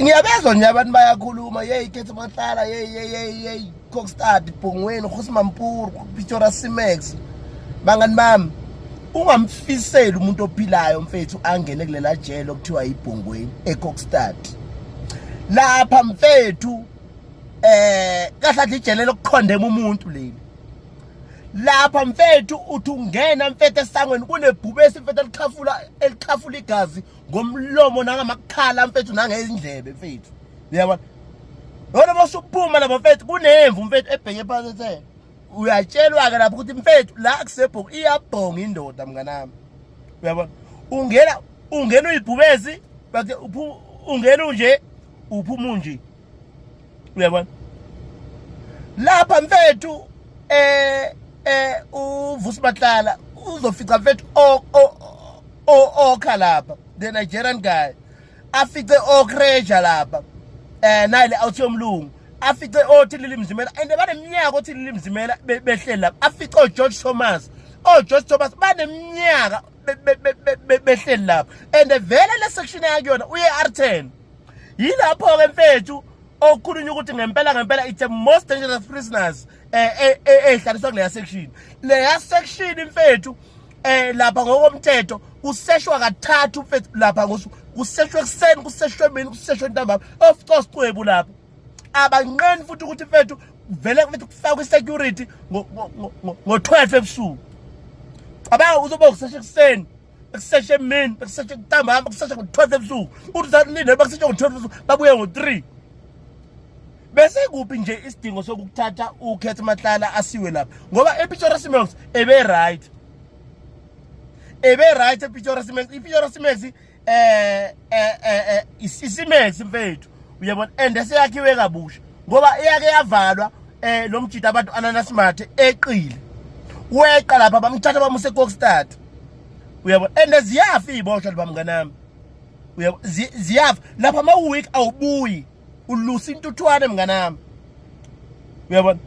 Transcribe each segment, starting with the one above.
Ngiyabezwa nje abantu bayakhuluma ikhethe mahlala Kokstad Bhongweni Mampuru Pitora Simex bangani bami ungamfiseli umuntu ophilayo mfethu angene kulela jele okuthiwa iBhongweni eKokstad lapha mfethu kahlathi ijele lokuqondema umuntu leli lapha mfethu uthi ungena mfethu esangweni kunebhubesi mfethu elikhafula igazi ngomlomo nangamakhala mfethu nangezindlebe mfethu uyabona yona masuphuma lapha mfethu kunemvu mfethu ebheke phansi uyatshelwa ke lapha ukuthi mfethu la kusebhonga iyabhonga indoda mnganami uyabona ungena uyibhubesi bathi ungena unje uphuma unje uyabona lapha mfethu uVusi Matlala uzofica mfethu okha lapha the Nigerian guy afice okreja lapha nale awuthi yomlungu afice othilili Mzimela and baneminyaka othilili Mzimela behleli lapha afice George Thomas baneminyaka behleli lapha and vele le section yakuyona uye R10 yilapho ke mfethu okukhulunywa ukuthi ngempela it's the most dangerous prisoners ehlaliswa kuleya section mfethu lapha ngokomthetho kuseshwa kathathu mfethu lapha kuseshwe kuseni kuseshwe emini kuseshwe ntambama of course qwebu lapha abanqeni futhi ukuthi mfethu vele mfethu kufakwe security ngo12 ebusuku abanga uzoba kuseshwe kuseni kuseshwe emini kuseshwe ntambama kuseshwe ngo12 ebusuku uthi uzalinde bakuseshwe ngo12 ebusuku babuye ngo3 bese kuphi nje isidingo sokuthatha ukhethe Matlala asiwe lapha ngoba ePitora Simex ebe right ePitora Simex isimex mfethu uyabona and eseyakhiwe kabusha ngoba iyake yavalwa lo mjida abantu Ananas Mathe eqile weqa lapha bamthatha bamuse eKokstad uyabona and ziyafa iboshwa lapha mnganami uyabona ziyafa lapha ama-week awubuyi ulusa intuthwane mnganami uyabona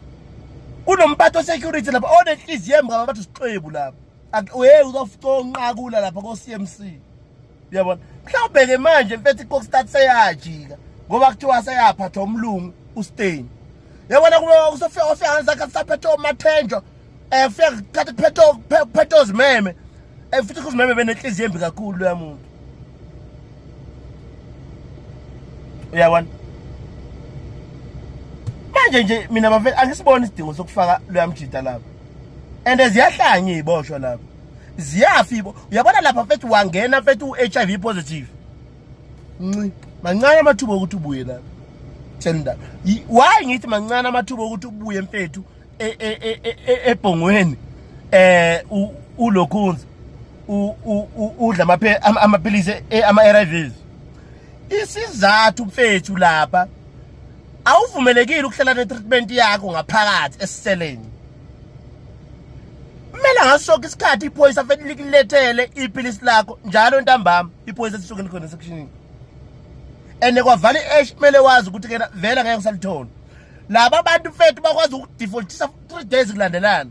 kunomphathi security lapha onenhliziyo emngaba bathi siqebu lapha uzofuca onqakula lapha ko-CMC uyabona mhlawumbe ke manje mfethu iKokstad seyajika ngoba kuthiwa seyaphatha umlungu uStain yabona kuba kusofika zakhe saphethe omathenjwa ufika kuthatha kuphethe zimeme futhi kuzimeme benenhliziyo embi kakhulu lo yamuntu uyabona manje mina bafethu angisiboni isidingo sokufaka lo yamjida lapha and ziyahlanya iziboshwa lapha ziyafa uyabona lapha mfethu wangena mfethu uHIV positive mancane amathuba ukuthi ubuye lapha tshela why ngithi mancane amathuba ukuthi ubuye mfethu eBhongweni ulokhunzi udla amaphilisi ama-ARVs isizathu mfethu lapha awuvumelekile ukuhlala ne-treatment yakho ngaphakathi esiseleni kumele ngasonke isikhathi iphoyisa mfethu likulethele iphilisi lakho njalo ntambama iphoyisa lisukeni khona sectionini and kwavala i-ash kumele wazi ukuthi kena vele ngeke usalithola laba abantu mfethu bakwazi ukudefaultisa 3 days kulandelana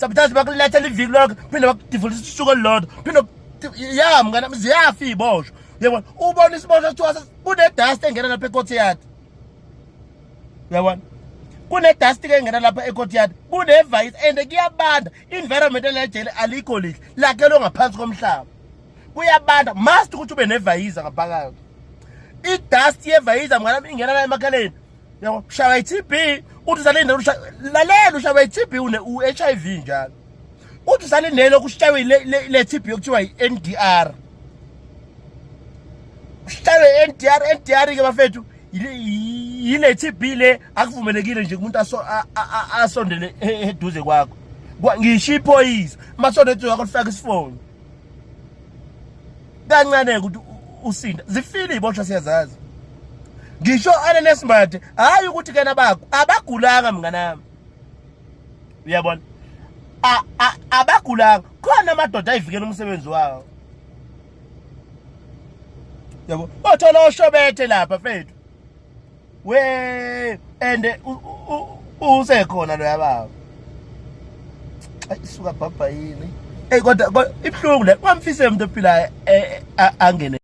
sometimes bakulethela iviki lonke phinde bakudefaultisa usuku olulodwa phinde ya mngana ziyafa iziboshwa yabona ubona isiboshwa kuthiwa kune-dust engena lapha eCourtyard uyabona kune-dust ke engena lapha eCourtyard kune-virus and kuyabanda environment elejele alikho lihle lakhelwe ngaphansi komhlaba kuyabanda must ukuthi ube nevayisa ngaphakathi i-dust yevayisa mngana ingena la emakhaleni yabo ushaya i-TB uthi usalindele lalela ushaya i-TB u-HIV njalo uthi usalindele ukushawe le TB yokuthiwa i-NDR ushawe NDR ke bafethu yile TB le akuvumelekile nje umuntu asondele eduze kwakho ngisho iphoyisa masonde eduze kwakho ufaka isifoni kancane ukuthi usinda zifile iboshwa siyazazi ngisho Ananas Mathe hayi ukuthi kena bakho abagulanga mnganami uyabona abagulanga khona amadoda ayivikela umsebenzi wawo yabo othola oshobethe lapha mfethu we and usekhona lo yababa ayisuka baba yini kodwa ibhlungu le kwamfise umuntu ophilayo angene